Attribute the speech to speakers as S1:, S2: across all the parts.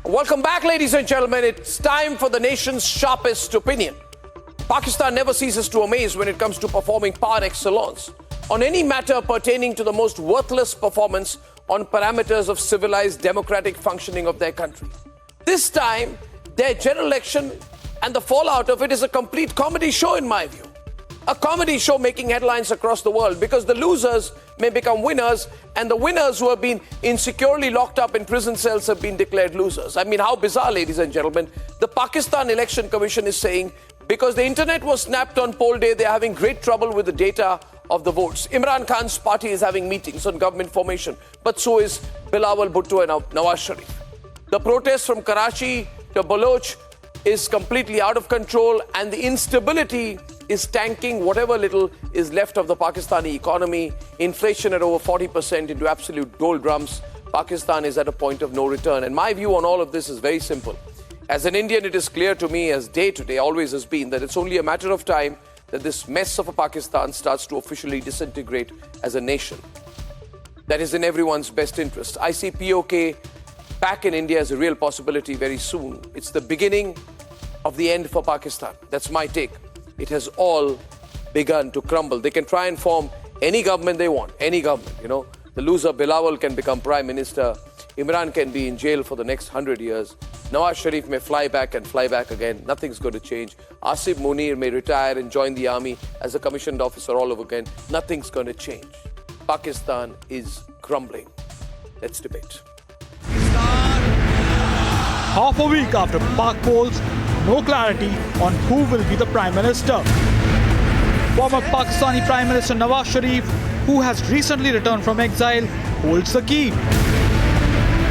S1: Welcome back, ladies and gentlemen. It's time for the nation's sharpest opinion. Pakistan never ceases to amaze when it comes to performing par excellence on any matter pertaining to the most worthless performance on parameters of civilized democratic functioning of their country. This time, their general election and the fallout of it is a complete comedy show, in my view. A comedy show making headlines across the world because the losers may become winners and the winners who have been insecurely locked up in prison cells have been declared losers. I mean, how bizarre, ladies and gentlemen. The Pakistan Election Commission is saying because the internet was snapped on poll day, they're having great trouble with the data of the votes. Imran Khan's party is having meetings on government formation, but so is Bilawal, Bhutto and Nawaz Sharif. The protest from Karachi to Baloch is completely out of control and the instability is tanking whatever little is left of the Pakistani economy. Inflation at over 40% into absolute doldrums. Pakistan is at a point of no return. And my view on all of this is very simple. As an Indian, it is clear to me, as day to day always has been, that it's only a matter of time that this mess of a Pakistan starts to officially disintegrate as a nation. That is in everyone's best interest. I see POK back in India as a real possibility very soon. It's the beginning of the end for Pakistan. That's my take. It has all begun to crumble. They can try and form any government they want, any government, you know. The loser Bilawal can become prime minister. Imran can be in jail for the next 100 years. Nawaz Sharif may fly back and fly back again. Nothing's going to change. Asif Munir may retire and join the army as a commissioned officer all over again. Nothing's going to change. Pakistan is crumbling. Let's debate.
S2: Half a week after Pak polls, no clarity on who will be the Prime Minister. Former Pakistani Prime Minister Nawaz Sharif, who has recently returned from exile, holds the key.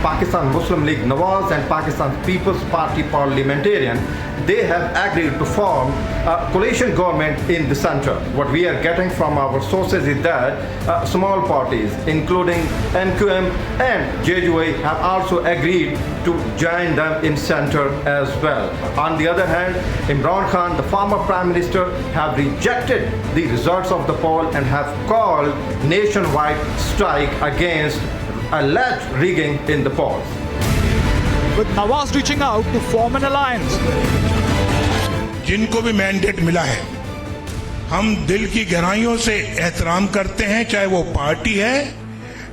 S3: Pakistan Muslim League Nawaz and Pakistan People's Party parliamentarian, they have agreed to form a coalition government in the center. What we are getting from our sources is that small parties, including MQM and JUA, have also agreed to join them in center as well. On the other hand, Imran Khan, the former Prime Minister, have rejected the results of the poll and have called nationwide strike against alleged rigging in the polls.
S2: With Nawaz reaching out to form an alliance.
S4: जिनको भी mandate मिला है, हम दिल की गहराइयों से एहतराम करते हैं, चाहे वो पार्टी है,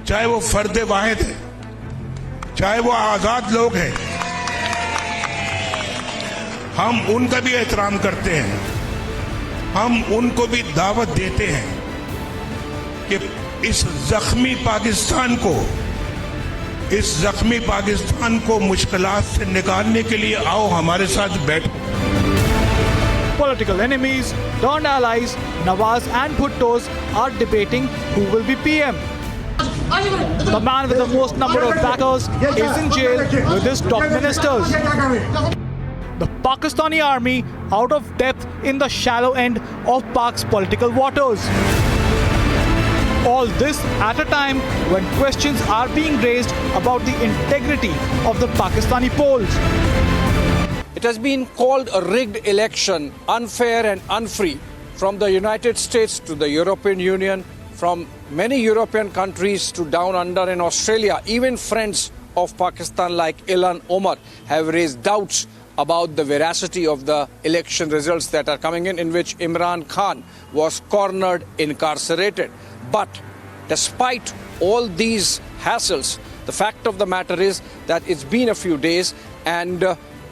S4: चाहे वो फर्द वाहिद है, चाहे वो आजाद लोग हैं, हम उनका भी एहतराम करते हैं। हम उनको भी दावत देते हैं कि इस जख्मी पाकिस्तान को मुश्किलात से निकालने के लिए आओ हमारे साथ बैठो।
S2: Political enemies turned allies, Nawaz and Bhuttos are debating who will be PM. The man with the most number of backers is in jail with his top ministers. The Pakistani army out of depth in the shallow end of Pak's political waters. All this at a time when questions are being raised about the integrity of the Pakistani polls.
S5: It has been called a rigged election, unfair and unfree, from the United States to the European Union, from many European countries to down under in Australia. Even friends of Pakistan like Ilan Omar have raised doubts about the veracity of the election results that are coming in which Imran Khan was cornered, incarcerated. But despite all these hassles, the fact of the matter is that it's been a few days and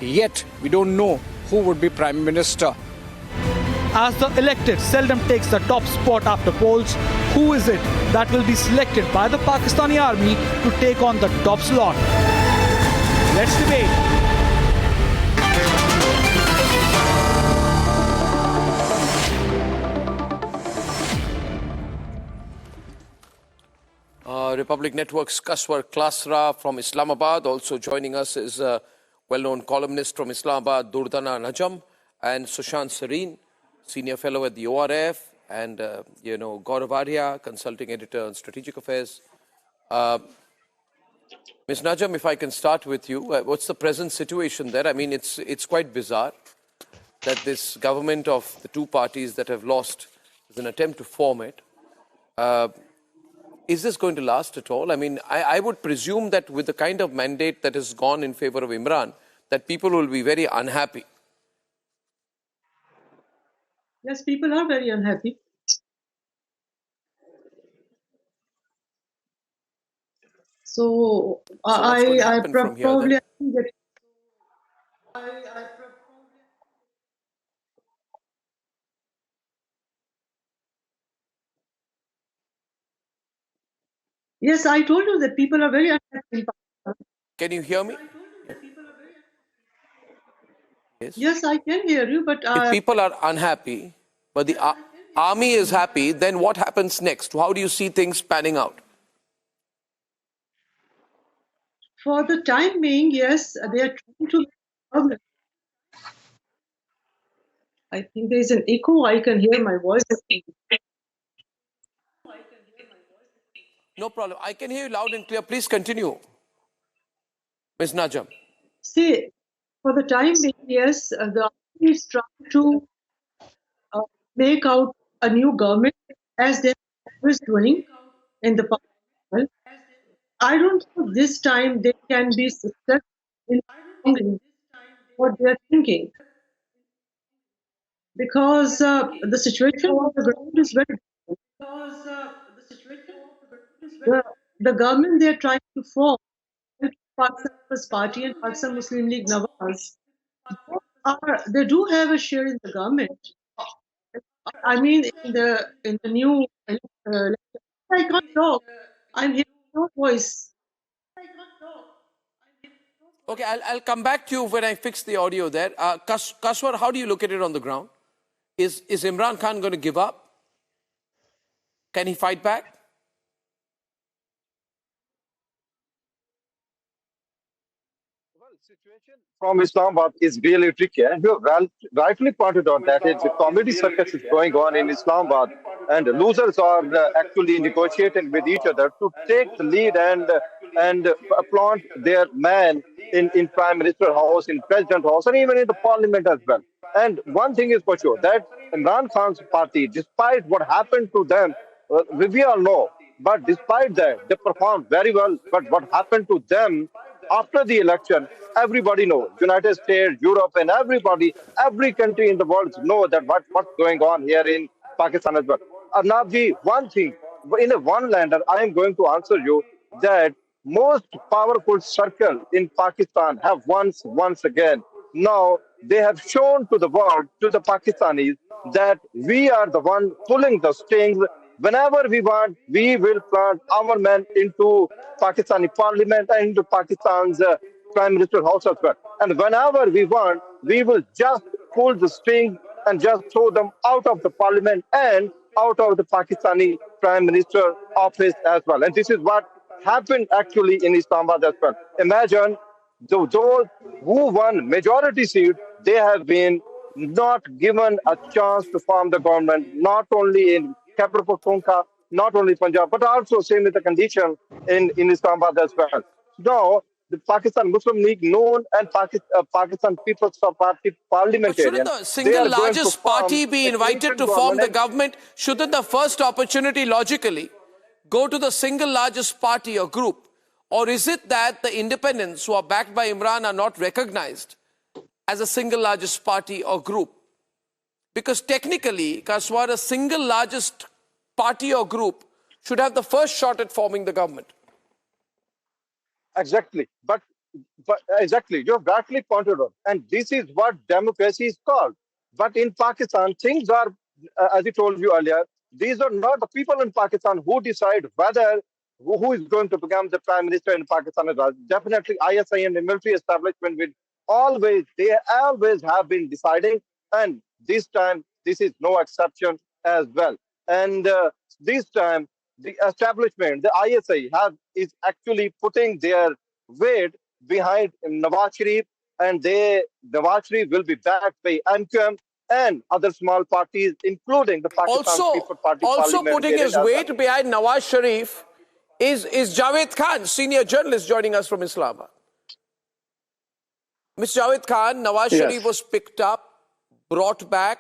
S5: yet we don't know who would be Prime Minister.
S2: As the elected seldom takes the top spot after polls, who is it that will be selected by the Pakistani army to take on the top slot? Let's debate.
S1: Republic Network's Kaswar Klasra from Islamabad. Also joining us is a well-known columnist from Islamabad, Durdana Najam, and Sushant Sareen, senior fellow at the ORF, and Gaurav Arya, consulting editor on strategic affairs. Ms. Najam, if I can start with you, what's the present situation there? I mean, it's quite bizarre that this government of the two parties that have lost is an attempt to form it. is this going to last at all? I mean, I would presume that with the kind of mandate that has gone in favor of Imran, that people will be very unhappy.
S6: Yes, people are very unhappy. So,
S1: So what's going to happen from here
S6: probably
S1: then?
S6: think that yes, I told you that people are very unhappy in Pakistan.
S1: Can you hear me? Yes.
S6: Yes, I can hear you, but
S1: If people are unhappy, but the army is happy, then what happens next? How do you see things panning out?
S6: for the time being, yes, they are trying to. I think there is an echo. I can hear my voice.
S1: No problem. I can hear you loud and clear. Please continue, Ms. Najam.
S6: See, for the time being, yes, the army is trying to make out a new government as they was doing in the past. Well, I don't think this time they can be successful in doing what they are thinking because the situation on the ground is very different. The government they are trying to form, Pakistan People's Party and Pakistan Muslim League Nawaz, they do have a share in the government. I mean, in the new I can't talk. I'm hearing your voice.
S1: Okay, I'll come back to you when I fix the audio there. Kaswar, how do you look at it on the ground? Is Imran Khan going to give up? Can he fight back?
S3: Situation from Islamabad is really tricky, and you have rightly pointed out that it's a comedy circus is going on in Islamabad, and losers are actually negotiating with each other to take the lead and plant their man in Prime Minister House, in President House, and even in the Parliament as well. And one thing is for sure that Imran Khan's party, despite what happened to them, we all know. But despite that, they performed very well. But what happened to them after the election, everybody knows. United States, Europe, and everybody, every country in the world know that what's going on here in Pakistan as well. Arnab ji, one thing, in a one-lander, I am going to answer you that most powerful circle in Pakistan have once again. Now they have shown to the world, to the Pakistanis, that we are the one pulling the strings. Whenever we want, we will plant our men into Pakistani parliament and into Pakistan's Prime Minister House as well. And whenever we want, we will just pull the string and just throw them out of the parliament and out of the Pakistani Prime Minister office as well. And this is what happened actually in Islamabad as well. Imagine those who won majority seat, they have been not given a chance to form the government, not only in Khyber Pakhtunkhwa, not only Punjab, but also same with the condition in Islamabad as well. Now, the Pakistan Muslim League known and Pakistan People's Party
S1: But shouldn't
S3: parliamentarian.
S1: the single largest party be invited to form the government? Shouldn't the first opportunity logically go to the single largest party or group? Or is it that the independents who are backed by Imran are not recognized as a single largest party or group? Because technically, Kaswar, a single largest party or group should have the first shot at forming the government.
S3: Exactly. But exactly, you have rightly pointed out. And this is what democracy is called. But in Pakistan, things are, as I told you earlier, these are not the people in Pakistan who decide whether who is going to become the prime minister in Pakistan. Definitely, ISI and the military establishment they always have been deciding. And this time, this is no exception as well. And this time, the establishment, the ISI, is actually putting their weight behind Nawaz Sharif, and Nawaz Sharif will be backed by MQM and other small parties, including the Pakistan People's Party.
S1: Also putting his weight behind Nawaz Sharif is Javed Khan, senior journalist joining us from Islamabad. Mr. Javed Khan, Nawaz Sharif was picked up, brought back,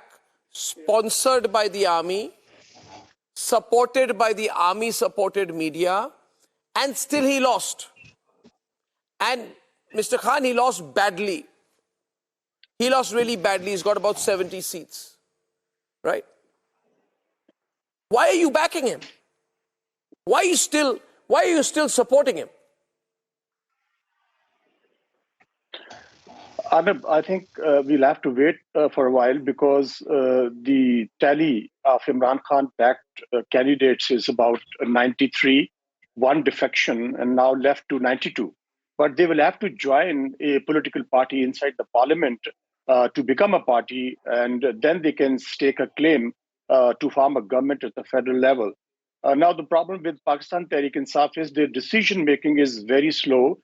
S1: sponsored by the army, supported by the army-supported media, and still he lost. And Mr. Khan, he lost badly. He lost really badly. He's got about 70 seats, right? Why are you backing him? Why are you still supporting him?
S7: Arnab, I think we'll have to wait for a while because the tally of Imran Khan backed candidates is about 93, one defection, and now left to 92. But they will have to join a political party inside the parliament to become a party, and then they can stake a claim to form a government at the federal level. Now, the problem with Pakistan Tehreek-e-Insaf is their decision making is very slow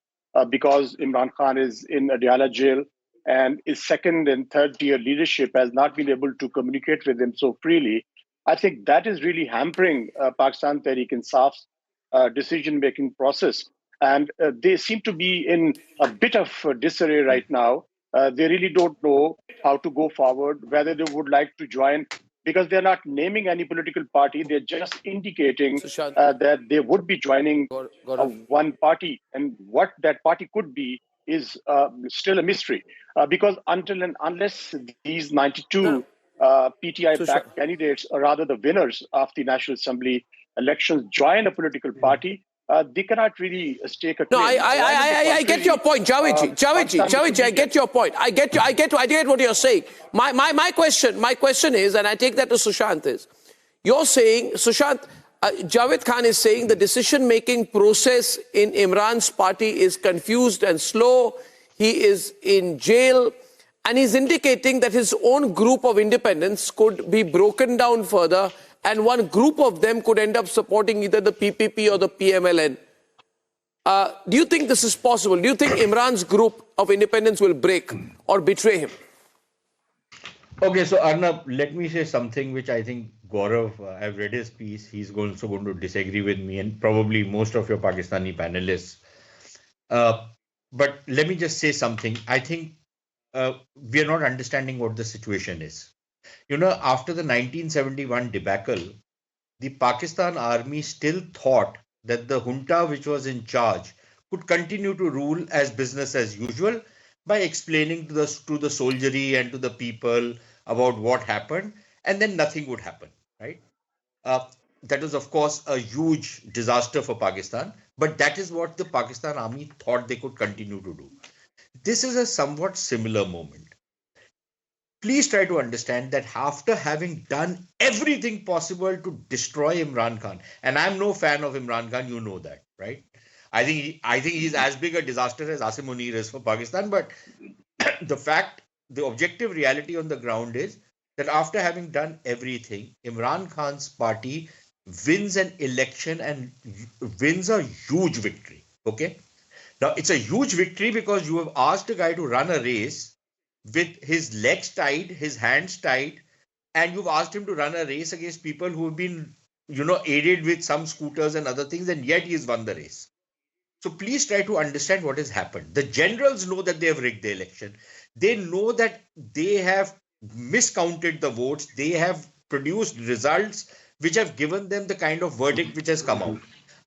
S7: because Imran Khan is in Adiala jail, and his second and third tier leadership has not been able to communicate with him so freely. I think that is really hampering Pakistan Tehreek-e-Insaf's decision-making process. And they seem to be in a bit of disarray right now. They really don't know how to go forward, whether they would like to join, because they're not naming any political party. They're just indicating that they would be joining one party. And what that party could be is still a mystery. Because until and unless these 92 PTI-backed candidates, or rather the winners of the National Assembly elections, join a political party, they cannot really stake a claim.
S1: No, I get your point, Javed. I get your point. I get what you're saying. My question is, and I take that to Sushant, is you're saying, Sushant, Javed Khan is saying the decision-making process in Imran's party is confused and slow. He is in jail, and he's indicating that his own group of independents could be broken down further, and one group of them could end up supporting either the PPP or the PMLN. Do you think this is possible? Do you think Imran's group of independents will break or betray him?
S8: Okay, so Arnab, let me say something which I think Gaurav, I've read his piece. He's also going to disagree with me and probably most of your Pakistani panelists. But let me just say something. I think we are not understanding what the situation is. You know, after the 1971 debacle, the Pakistan army still thought that the junta which was in charge could continue to rule as business as usual by explaining to the soldiery and to the people about what happened, and then nothing would happen, right? That was, of course, a huge disaster for Pakistan, but that is what the Pakistan army thought they could continue to do. This is a somewhat similar moment. Please try to understand that after having done everything possible to destroy Imran Khan, and I'm no fan of Imran Khan, you know that, right? I think he's as big a disaster as Asim Munir is for Pakistan, but the objective reality on the ground is that after having done everything, Imran Khan's party wins an election and wins a huge victory, okay? Now, it's a huge victory because you have asked a guy to run a race with his legs tied, his hands tied, and you've asked him to run a race against people who have been, aided with some scooters and other things, and yet he has won the race. So please try to understand what has happened. The generals know that they have rigged the election. They know that they have miscounted the votes. They have produced results which have given them the kind of verdict which has come out.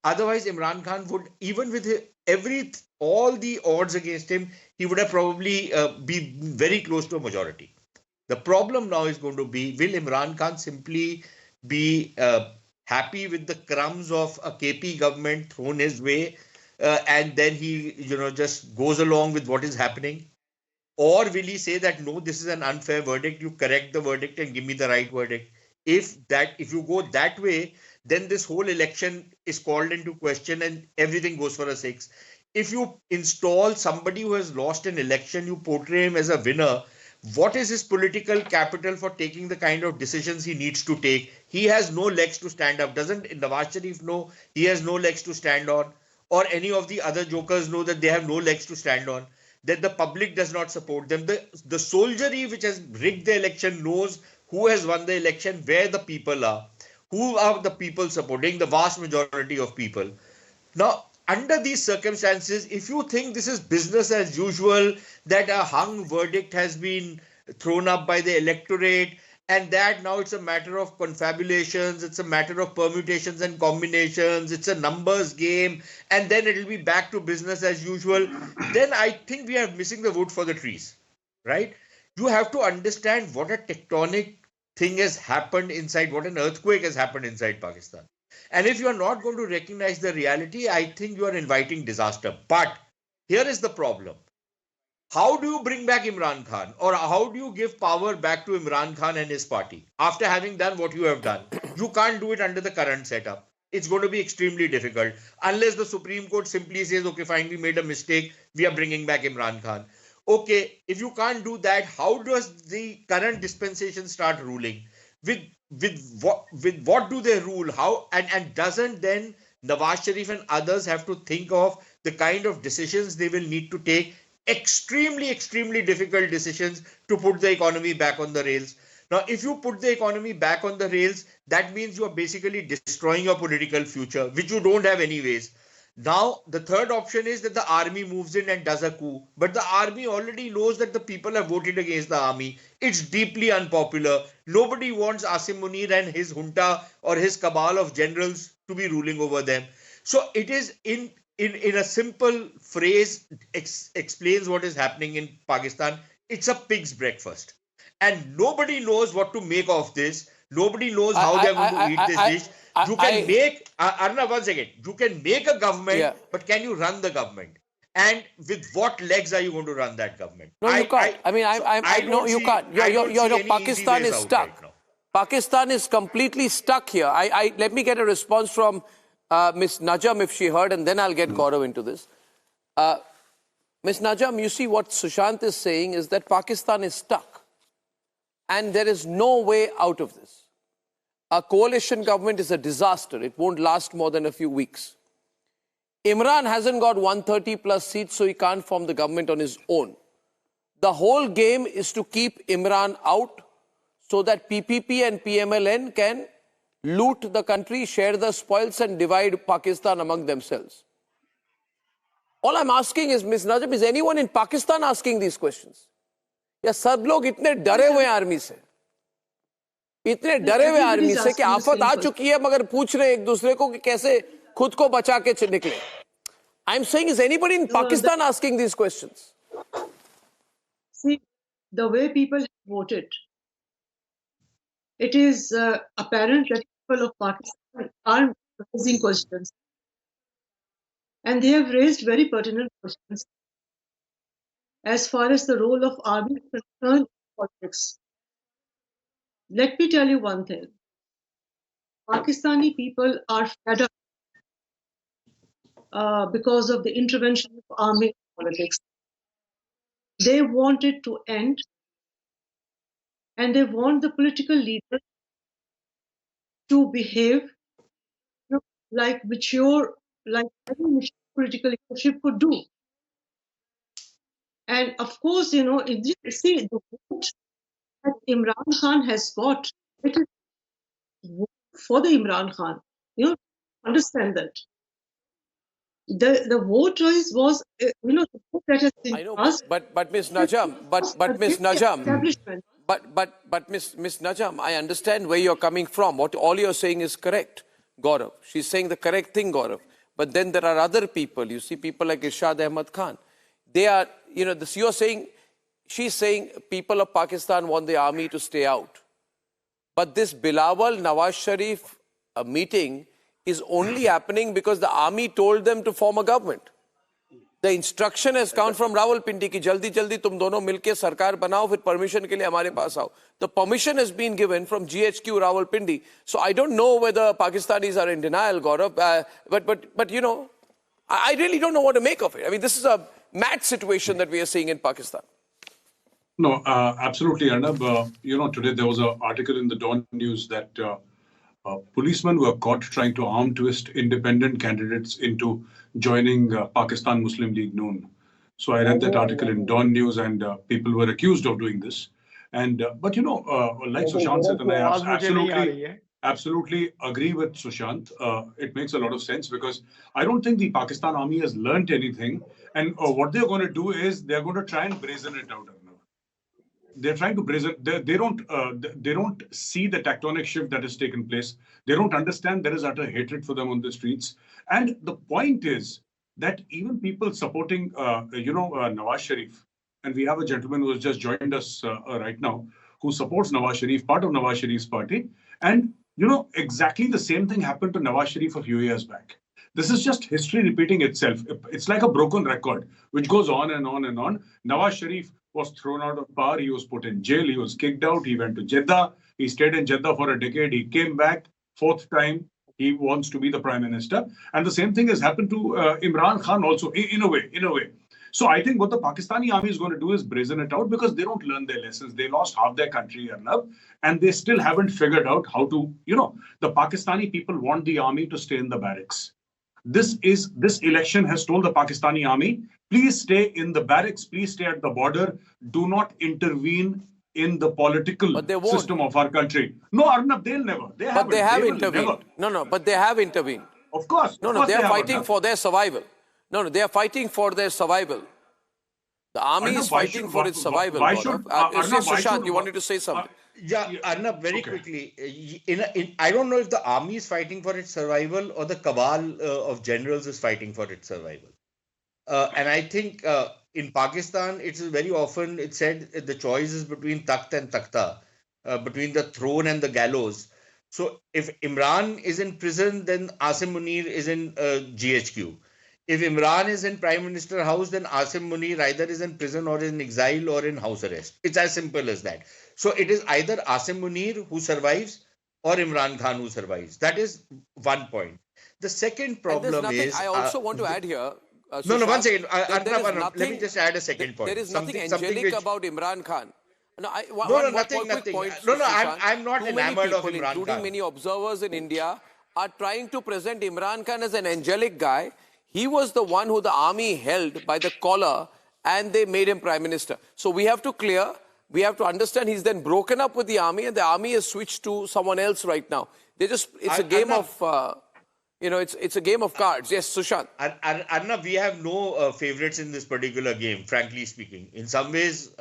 S8: Otherwise, Imran Khan would, even with all the odds against him, he would have probably be very close to a majority. The problem now is going to be, will Imran Khan simply be happy with the crumbs of a KP government thrown his way, and then he, just goes along with what is happening? Or will he say that, no, this is an unfair verdict, you correct the verdict and give me the right verdict? If you go that way, then this whole election is called into question and everything goes for a 6. If you install somebody who has lost an election, you portray him as a winner, what is his political capital for taking the kind of decisions he needs to take? He has no legs to stand up. Doesn't Nawaz Sharif know he has no legs to stand on? Or any of the other jokers know that they have no legs to stand on? That the public does not support them? The soldiery which has rigged the election knows who has won the election, where the people are. Who are the people supporting? The vast majority of people. Now, under these circumstances, if you think this is business as usual, that a hung verdict has been thrown up by the electorate and that now it's a matter of confabulations, it's a matter of permutations and combinations, it's a numbers game, and then it'll be back to business as usual, then I think we are missing the wood for the trees, right? You have to understand what a tectonic thing has happened inside, what an earthquake has happened inside Pakistan. And if you are not going to recognize the reality, I think you are inviting disaster. But here is the problem. How do you bring back Imran Khan, or how do you give power back to Imran Khan and his party after having done what you have done? You can't do it under the current setup. It's going to be extremely difficult unless the Supreme Court simply says, okay, fine, we made a mistake, we are bringing back Imran Khan. Okay, if you can't do that, how does the current dispensation start ruling? With what do they rule? How and doesn't then Nawaz Sharif and others have to think of the kind of decisions they will need to take? Extremely difficult decisions to put the economy back on the rails. Now, if you put the economy back on the rails, that means you are basically destroying your political future, which you don't have anyways. Now, the third option is that the army moves in and does a coup. But the army already knows that the people have voted against the army. It's deeply unpopular. Nobody wants Asim Munir and his junta or his cabal of generals to be ruling over them. So it is in a simple phrase explains what is happening in Pakistan. It's a pig's breakfast. And nobody knows what to make of this. Nobody knows how they're going to eat this dish. You can make, Arnab, one second. You can make a government, but can you run the government? And with what legs are you going to run that government?
S1: No, you can't. No, you can't. Pakistan is stuck. Right, Pakistan is completely stuck here. Let me get a response from Ms. Najam if she heard, and then I'll get Gaurav into this. Ms. Najam, you see what Sushant is saying is that Pakistan is stuck. And there is no way out of this. A coalition government is a disaster. It won't last more than a few weeks. Imran hasn't got 130 plus seats, so he can't form the government on his own. The whole game is to keep Imran out so that PPP and PMLN can loot the country, share the spoils and divide Pakistan among themselves. All I'm asking is, Ms. Najam, is anyone in Pakistan asking these questions? या सब लोग इतने डरे हुए army से, इतने डरे हुए आर्मी से कि आफत आ चुकी है मगर पूछ रहे एक दूसरे को कि कैसे खुद को बचा के निकले. I'm saying, is anybody in Pakistan asking these questions?
S6: See, the way people voted, it is apparent that people of Pakistan aren't raising questions. And they have raised very pertinent questions as far as the role of army is concerned in politics. Let me tell you one thing. Pakistani people are fed up because of the intervention of army in politics. They want it to end, and they want the political leaders to behave like any mature political leadership could do. And of course, see, the vote that Imran Khan has got, it is for the Imran Khan. Understand that. The vote was the vote that has been passed.
S1: But Ms. Najam, Ms. Najam, I understand where you're coming from. What all you're saying is correct, Gaurav. She's saying the correct thing, Gaurav. But then there are other people. You see people like Irshad Ahmad Khan. They are, you're saying, she's saying people of Pakistan want the army to stay out. But this Bilawal, Nawaz Sharif meeting is only happening because the army told them to form a government. The instruction has come from Rawalpindi ki jaldi jaldi tum dono milke sarkar banao, fir permission ke liye hamare paas aao. The permission has been given from GHQ Rawalpindi. So I don't know whether Pakistanis are in denial, Gaurav. But I really don't know what to make of it. I mean, this is a mad situation that we are seeing in Pakistan.
S9: No, absolutely, Arnab. Today there was an article in the Dawn News that policemen were caught trying to arm twist independent candidates into joining Pakistan Muslim League Noon. So I read that article in Dawn News, and people were accused of doing this. And but like Sushant said, and I absolutely agree with Sushant. It makes a lot of sense because I don't think the Pakistan army has learnt anything. And what they're going to do is they're going to try and brazen it out. they're trying to brazen. They don't see the tectonic shift that has taken place. They don't understand there is utter hatred for them on the streets. And the point is that even people supporting, Nawaz Sharif, and we have a gentleman who has just joined us right now, who supports Nawaz Sharif, part of Nawaz Sharif's party, and exactly the same thing happened to Nawaz Sharif a few years back. This is just history repeating itself. It's like a broken record, which goes on and on and on. Nawaz Sharif was thrown out of power. He was put in jail. He was kicked out. He went to Jeddah. He stayed in Jeddah for a decade. He came back. Fourth time, he wants to be the prime minister. And the same thing has happened to Imran Khan also, in a way. So I think what the Pakistani army is going to do is brazen it out, because they don't learn their lessons. They lost half their country, Arnab, and they still haven't figured out how to, the Pakistani people want the army to stay in the barracks. This election has told the Pakistani army, please stay in the barracks, please stay at the border, do not intervene in the political system of our country. No, Arnab, they'll never. They have intervened.
S1: No, but they have intervened.
S9: Of course.
S1: No, they are fighting for their survival. No, they are fighting for their survival. The army is fighting for its survival. Sushant, you wanted to say something?
S8: Yeah, Arnab, very quickly. I don't know if the army is fighting for its survival or the cabal of generals is fighting for its survival. And I think in Pakistan, it's very often it's said the choice is between takht and takhta, between the throne and the gallows. So if Imran is in prison, then Asim Munir is in GHQ. If Imran is in Prime Minister House, then Asim Munir either is in prison or in exile or in house arrest. It's as simple as that. So it is either Asim Munir who survives or Imran Khan who survives. That is one point. The second problem is...
S1: I also want to add here...
S8: No, one second. Arnab, let me just add a second point.
S1: There is nothing angelic about Imran Khan.
S8: Nothing. I'm not enamored of Imran Khan.
S1: Including many observers in India are trying to present Imran Khan as an angelic guy. He was the one who the army held by the collar and they made him prime minister. So we have to understand he's then broken up with the army and the army has switched to someone else right now. It's a game of, it's a game of cards. Yes, Sushant.
S8: Arnab, we have no favorites in this particular game, frankly speaking. In some ways,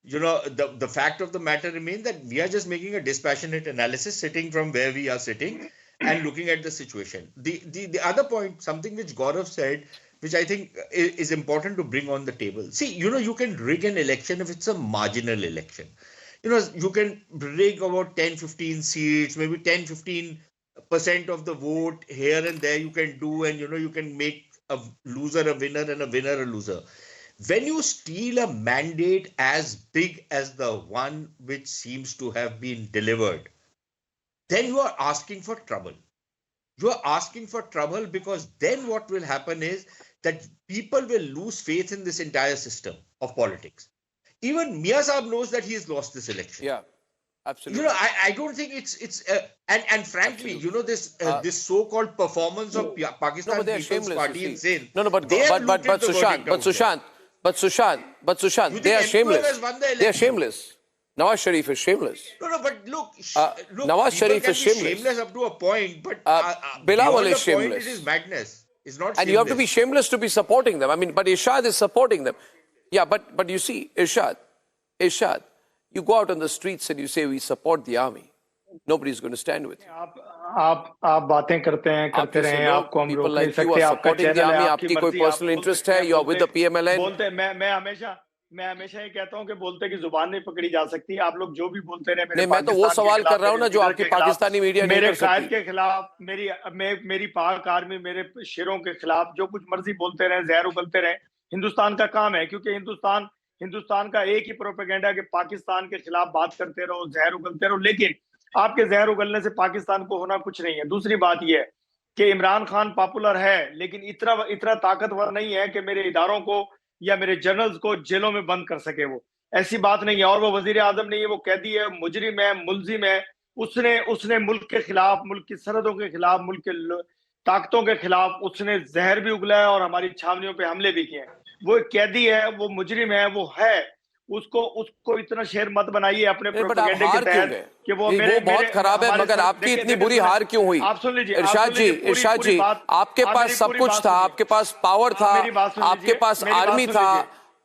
S8: the fact of the matter remains that we are just making a dispassionate analysis sitting from where we are sitting and looking at the situation. The other point, something which Gaurav said, which I think is important to bring on the table. See, you can rig an election if it's a marginal election. You can rig about 10, 15 seats, maybe 10, 15% of the vote here and there you can do, and you can make a loser a winner and a winner a loser. When you steal a mandate as big as the one which seems to have been delivered, then you are asking for trouble. You are asking for trouble because then what will happen is that people will lose faith in this entire system of politics. Even Mia Saab knows that he has lost this election.
S1: Yeah, absolutely.
S8: I don't think it's and frankly, absolutely. This so-called performance of Pakistan People's Party in Sindh.
S1: But Sushant, they are shameless. They are shameless. Nawaz Sharif is shameless.
S8: But look,
S1: Nawaz Sharif is shameless
S8: up to a point, but
S1: Bilawal is shameless.
S8: Point, it is madness. It's not.
S1: And you have to be shameless to be supporting them. I mean, but Irshad is supporting them. Yeah, but you see, Irshad, you go out on the streets and you say we support the army. Nobody's going to stand with you.
S10: आप बातें करते हैं करते रहें आपको हम रोक नहीं सकते आपका चैनल है आपकी कोई
S1: पर्सनल इंटरेस्ट है you are with the PMLN
S10: बोलते मैं हमेशा ये कहता हूं कि बोलते की जुबान नहीं पकड़ी जा सकती आप लोग जो भी बोलते रहे
S1: नहीं मैं तो वो सवाल कर रहा हूं ना जो आपकी पाकिस्तानी मीडिया
S10: मेरे कायद के खिलाफ मेरी पाक आर्मी मेरे शेरों के खिलाफ जो कुछ मर्जी बोलते रहे जहर उगलते रहे हिंदुस्तान का काम है क्योंकि हिंदुस्तान का एक ही प्रोपेगेंडा कि पाकिस्तान के खिलाफ बात करते रहो जहर उगलते रहो लेकिन आपके जहर उगलने से पाकिस्तान को होना कुछ नहीं है दूसरी बात यह है कि इमरान खान पॉपुलर है लेकिन इतना ताकतवर नहीं है कि मेरे इदारों को या मेरे जनरल्स को जेलों में बंद कर सके वो ऐसी बात नहीं है और वो वजीर आजम नहीं है वो कैदी है मुजरिम है मुलजिम है उसने मुल्क के खिलाफ मुल्क की सरहदों के खिलाफ मुल्क के ताकतों के खिलाफ उसने जहर भी उगला है और हमारी छावनियों पे हमले भी किए हैं वो कैदी है वो मुजरिम है वो है उसको इतना शेर मत बनाइए अपने प्रोपेगेंडे के तहत कि वो
S1: बहुत खराब है मगर आपकी इतनी बुरी हार क्यों हुई
S10: आप सुन लीजिए
S1: इरशाद जी आपके पास सब कुछ था आपके पास पावर था आपके पास आर्मी था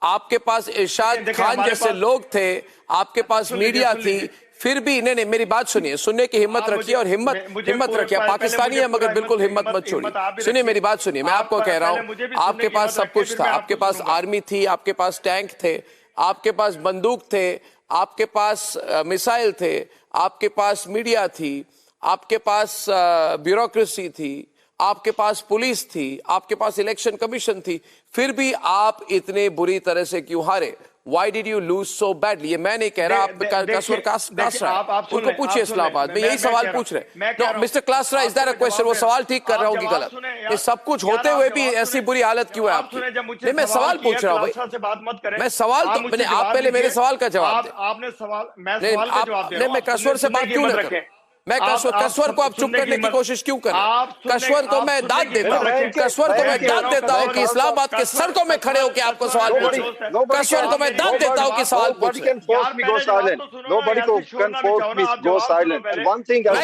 S1: आपके पास इरशाद खान जैसे लोग थे, आपके पास मीडिया थी, फिर भी नहीं, मेरी बात सुनिए, सुनने की हिम्मत रखिए और हिम्मत रखिए। पाकिस्तानी है मगर बिल्कुल हिम्मत मत छोड़िए। सुनिए मेरी बात सुनिए, मैं आपको कह रहा हूं, आपके पास सब कुछ था, आपके पास आर्मी थी, आपके पास टैंक थे, आपके पास बंदूक थे, आपके पास मिसाइल थे, आपके पास मीडिया थी, आपके पास ब्यूरोक्रेसी थी, आपके पास पुलिस थी, आपके पास इलेक्शन कमीशन थी, फिर भी आप इतने बुरी तरह से क्यों हारे? Why did you lose so badly? ये मैं नहीं कह रहा, आप कसवर कास रहा है, उनको पूछिए इस्लामाबाद में, यही सवाल पूछ रहे हैं। तो mister Klasra, is that a question? वो सवाल ठीक कर रहा हूँ कि गलत? ये सब कुछ होते हुए भी ऐसी बुरी हालत क्यों है आपकी? नहीं, मैं सवाल पूछ रहा हूँ भाई, मैं सवाल तो मैंने, आप पहले मेरे सवाल का जवाब दें।
S10: आपने सवाल, मैं सवाल का जवाब दे रहा हूं।
S1: मैं कसवर से बात क्यों ना करूं? मैं कसवर को आप चुप करने की कोशिश क्यों करें? कसवर को मैं दाद देता हूँ, कसवर को मैं दाद देता हूँ कि इस्लामाबाद के सड़कों में खड़े होकर आपको सवाल पूछे। कसवर को मैं दाद देता हूँ कि सवाल पूछे। मैं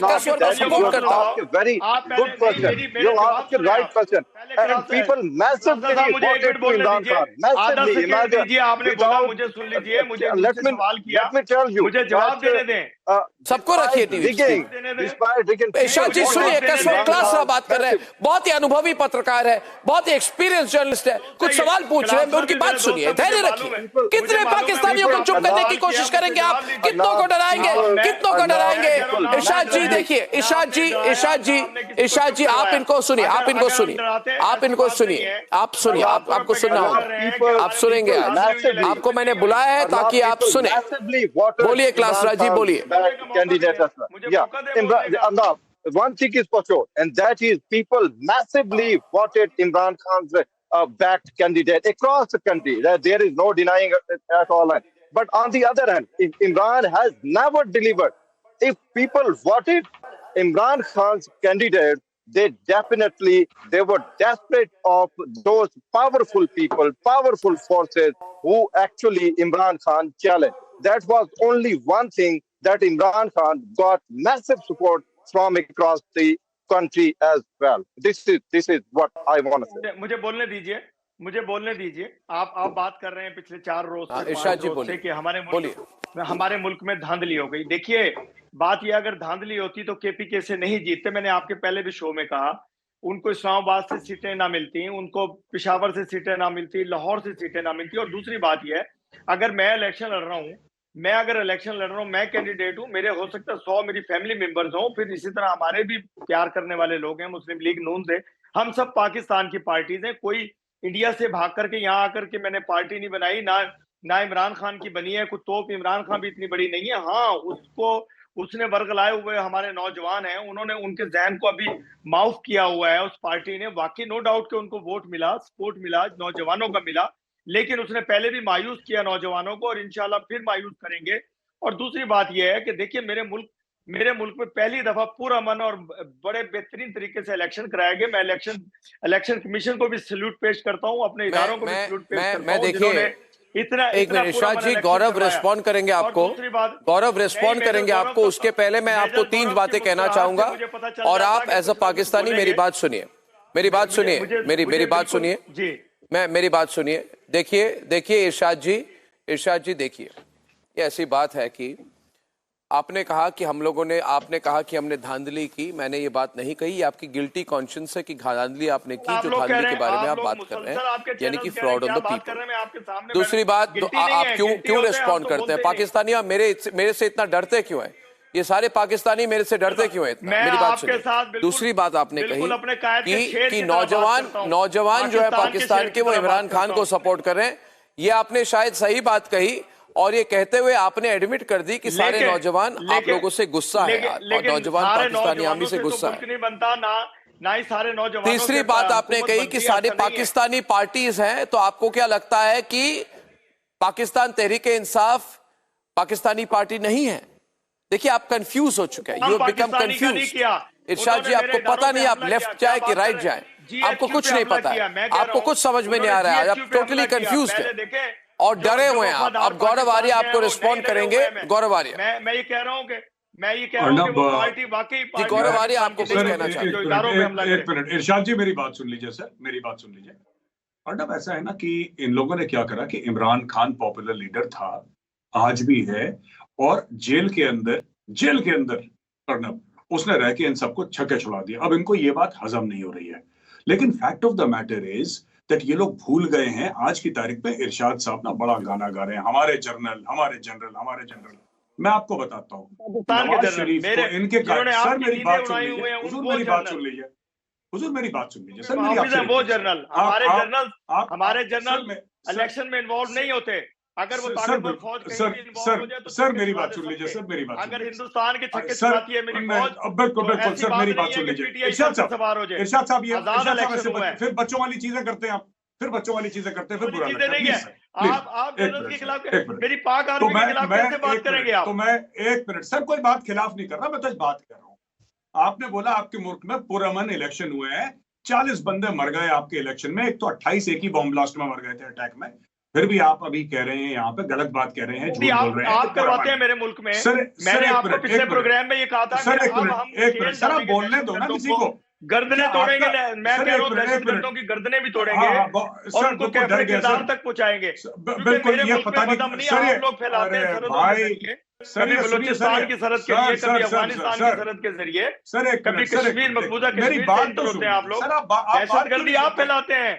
S1: कसवर का सपोर्ट करता हूँ।
S3: Very good question. You asked the right question. And people massively voted to Imran Khan. Massively. Imagine.
S10: आपने बोला, मुझे सुन लीजिए, मुझे सवाल किया,
S3: let me tell you.
S10: मुझे जवाब देने दें।
S1: सबको रखिए टीवी। इरशाद जी सुनिए, कसवर क्लास से बात कर रहे हैं, बहुत ही अनुभवी पत्रकार है, बहुत ही एक्सपीरियंस जर्नलिस्ट है, कुछ सवाल पूछ रहे हैं, उनकी बात सुनिए, धैर्य रखिए। कितने पाकिस्तानियों को चुप करने की कोशिश करेंगे आप? कितनों को डराएंगे? कितनों को डराएंगे? इरशाद जी देखिए, इरशाद जी आप इनको सुनिए, आप इनको सुनिए, आप इनको सुनिए, आप सुनिए, आपको सुनना होगा, आप सुनेंगे आज। आपको मैंने बुलाया है ताकि आप सुने। बोलिए क्लासरा जी, बोलिए।
S3: Arnab, one thing is for sure, and that is people massively voted Imran Khan's backed candidate across the country. There is no denying it at all. But on the other hand, Imran has never delivered. If people voted Imran Khan's candidate, they were desperate of those powerful people, powerful forces who actually Imran Khan challenged. That was only one thing that Imran Khan got massive support from across the country as well. This is what I want to say.
S10: मुझे बोलने दीजिए। आप बात कर रहे हैं पिछले 4 रोज से,
S1: इरशाद जी
S10: से कि हमारे मुल्क में धांधली हो गई। देखिए, बात ये अगर धांधली होती तो केपीके से नहीं जीतते। मैंने आपके पहले भी शो में कहा, उनको इस्लामाबाद से सीटें ना मिलती, उनको पेशावर से सीटें ना मिलती, लाहौर से सीटें ना मिलती। और दूसरी बात यह है, अगर मैं इलेक्शन लड़ रहा हूँ, मैं कैंडिडेट हूँ, मेरे हो सकता है 100 मेरी फैमिली मेंबर्स हों, फिर इसी तरह हमारे भी प्यार करने वाले लोग हैं मुस्लिम लीग नून से। हम सब पाकिस्तान की पार्टीज हैं। कोई इंडिया से भाग करके यहाँ आकर के मैंने पार्टी नहीं बनाई, ना इमरान खान की बनी है। कुछ तोप इमरान खान भी इतनी बड़ी नहीं है। हाँ, उसने वर्गलाए हुए हमारे नौजवान हैं, उन्होंने उनके जहन को अभी माउफ किया हुआ है उस पार्टी ने। वाकई नो डाउट कि उनको वोट मिला, सपोर्ट मिला, नौजवानों का मिला, लेकिन उसने पहले भी मायूस किया नौजवानों को और इंशाल्लाह फिर मायूस करेंगे। और दूसरी बात यह है कि देखिए, मेरे मुल्क में पहली दफा पूरा मन और बड़े बेहतरीन तरीके से इलेक्शन कराया गया। मैं इलेक्शन कमीशन को भी सैल्यूट पेश करता हूँ, अपने इदारों को भी सैल्यूट पेश करता हूँ, जिन्होंने इतना
S1: एक मिनट इरशाद जी, गौरव रिस्पॉन्ड करेंगे आपको, गौरव रिस्पॉन्ड करेंगे आपको। उसके पहले मैं आपको 3 बातें कहना चाहूंगा और आप एज अ पाकिस्तानी मेरी बात सुनिए, मेरी बात सुनिए। मेरी बात सुनिए। देखिए इरशाद जी देखिए, ये ऐसी बात है कि आपने कहा कि आपने कहा कि हमने धांधली की। मैंने ये बात नहीं कही। आपकी गिल्टी कॉन्शियंस है कि धांधली आपने की, जो धांधली के बारे में आप बात कर रहे हैं, यानी कि फ्रॉड ऑन द पीपल। दूसरी बात, आप क्यों रिस्पॉन्ड करते हैं? पाकिस्तानी मेरे से इतना डरते क्यों हैं? ये सारे पाकिस्तानी मेरे से डरते क्यों हैं इतना? मेरी बात सुनिए। दूसरी बात आपने कही कि नौजवान जो है पाकिस्तान के, वो इमरान खान को सपोर्ट कर रहे हैं। ये आपने शायद सही बात कही, और ये कहते हुए आपने एडमिट कर दी कि सारे नौजवान आप लोगों से गुस्सा है, और नौजवान पाकिस्तानी आर्मी से गुस्सा है।
S10: ना ही सारे नौजवान।
S1: तीसरी बात आपने कही कि सारे पाकिस्तानी पार्टीज हैं, तो आपको क्या लगता है कि पाकिस्तान तहरीक इंसाफ पाकिस्तानी पार्टी नहीं है? देखिए, आप कंफ्यूज हो चुके हैं, यू बिकम कंफ्यूज। इरशाद जी, आपको पता नहीं आप लेफ्ट जाए कि राइट जाए, आपको कुछ नहीं पता है, आपको कुछ समझ में नहीं आ रहा है, आप टोटली कंफ्यूज है और डरे हुए हैं आप। गौरव आर्य आपको रिस्पॉन्ड करेंगे। गौरव आर्य,
S10: मैं ये कह रहा हूँ कि वो पार्टी वाकई
S1: गौरव आर्य आपको कुछ कहना चाहते हैं?
S9: एक मिनट इरशाद जी, मेरी बात सुन लीजिए सर, मेरी बात सुन लीजिए। अर्नब, ऐसा है ना कि इन लोगों ने क्या करा कि इमरान खान पॉपुलर लीडर था, आज भी है, और जेल के अंदर अर्नब उसने रह के इन सबको छक्के छुड़ा दिया। अब इनको ये बात हजम नहीं हो रही है, लेकिन fact of the matter is that ये लोग भूल गए हैं आज की तारीख में इरशाद साहब ना बड़ा गाना गा रहे हैं, हमारे जनरल। मैं आपको बताता हूँ, नवाज शरीफ को इनके सर मेरी बात सुन लीजिए, हुजूर मेरी बात सुन लीजिए, हुजूर मेरी बात सुन लीजिए सर, मेरी आपसे
S10: वो जनरल हमारे जनरल इलेक्शन में इन्वॉल्व नहीं होते। अगर वो ताकतवर फौज कहीं भी इन्वॉल्व हो जाए तो
S9: सर मेरी बात सुन लीजिए, सर मेरी बात,
S10: अगर हिंदुस्तान के छक्के छुड़ाती है मेरी फौज,
S9: बिल्कुल सर मेरी बात सुन लीजिए। इरशाद साहब ये फिर बच्चों वाली चीजें करते हैं आप, फिर बुरा लगता है।
S10: आप जनरल के खिलाफ मेरी पाक आर्मी के खिलाफ कैसे बात करेंगे आप?
S9: तो मैं एक मिनट सर, कोई बात खिलाफ नहीं कर रहा, मैं तो बात कर रहा हूँ। आपने बोला आपके मुल्क में पुरअमन इलेक्शन हुए हैं, 40 बंदे मर गए आपके इलेक्शन में, एक तो 28 एक ही बॉम्ब ब्लास्ट में मर गए थे अटैक में, फिर भी आप अभी कह रहे हैं यहाँ पे गलत बात कह रहे हैं, झूठ बोल रहे हैं।
S10: आप करवाते हैं मेरे मुल्क में। मैंने आपको पिछले प्रोग्राम में ये कहा था
S9: सर, एक मिनट सर, आप बोलने दो ना किसी को।
S10: गर्दनें तोड़ेंगे, मैं कह रहा हूँ दहशतगर्दों की गर्दनें भी तोड़ेंगे और उनको कैफे किरदार तक पहुंचाएंगे।
S9: बिल्कुल, ये पता नहीं
S10: आप लोग फैलाते हैं कभी बलूचिस्तान की सरहद के लिए, कभी अफगानिस्तान की सरहद के जरिए, कभी कश्मीर मकबूजा कश्मीर से इंटर होते हैं आप लोग, दहशतगर्दी आप फैलाते हैं।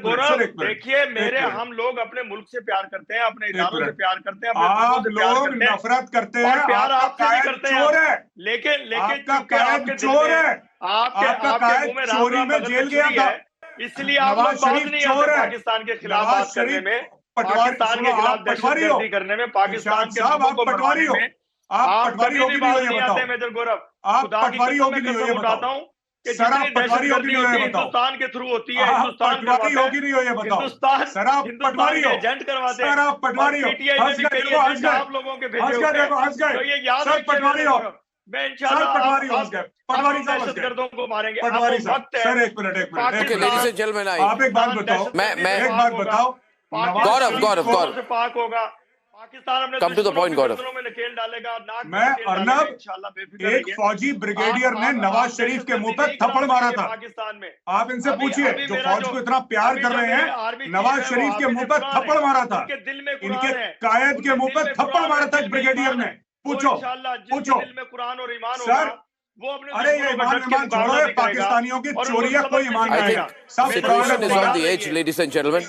S10: गौरव देखिए, हम लोग अपने मुल्क से प्यार करते हैं, अपने इदारों से प्यार करते हैं,
S9: आप लोग नफरत करते हैं,
S10: प्यार आपसे नहीं करते हैं, लेकिन आपके चोर है, आपके मुंह में चोरी में जेल गया था, इसलिए आप लोग बात नहीं आते पाकिस्तान के खिलाफ बात करने में, पाकिस्तान के खिलाफ दहशतगर्दी करने में, पाकिस्तान के लोगों को मरवाने में आप कभी भी बात नहीं आते। मेजर गौरव, खुदा की कसम उठाता हूँ कि जितनी दहशतगर्दी होती है हिंदुस्तान के थ्रू होती है, हिंदुस्तान के एजेंट करवाते हैं, पीटीआई में भी कई एजेंट आप लोगों के भेजे होते हैं, तो ये याद रखिए। मैं इंशाल्लाह दहशतगर्दों को मारेंगे। वक्त है।
S9: सर, एक मिनट, आप एक बात बताओ,
S1: मैं
S9: एक बात बताओ,
S1: गौरव
S10: से पाक होगा पाकिस्तान, अपने
S1: कम टू द पॉइंट गौरव,
S10: में नकेल डालेगा,
S9: मैं अर्नब, एक फौजी ब्रिगेडियर ने नवाज शरीफ के मुंह पर थप्पड़ मारा था
S10: पाकिस्तान में।
S9: आप इनसे पूछिए, जो फौज को इतना प्यार कर रहे हैं, नवाज शरीफ के मुंह पर थप्पड़ मारा था, इनके कायद के मुंह पर थप्पड़ मारा था ब्रिगेडियर ने, पूछो
S10: दिल में कुरान और ईमान
S9: सर।
S10: होगा, वो अपने
S9: अरे ये ईमान छोड़ो, पाकिस्तानियों की चोरी है, कोई ईमान नहीं है।
S1: Situation is on the edge, ladies and gentlemen.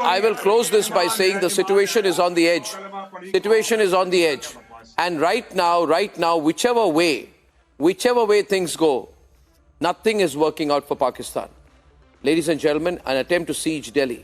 S1: I will close this by saying the situation is on the edge. Situation is on the edge. And right now, whichever way things go, nothing is working out for Pakistan. Ladies and gentlemen, an attempt to siege Delhi.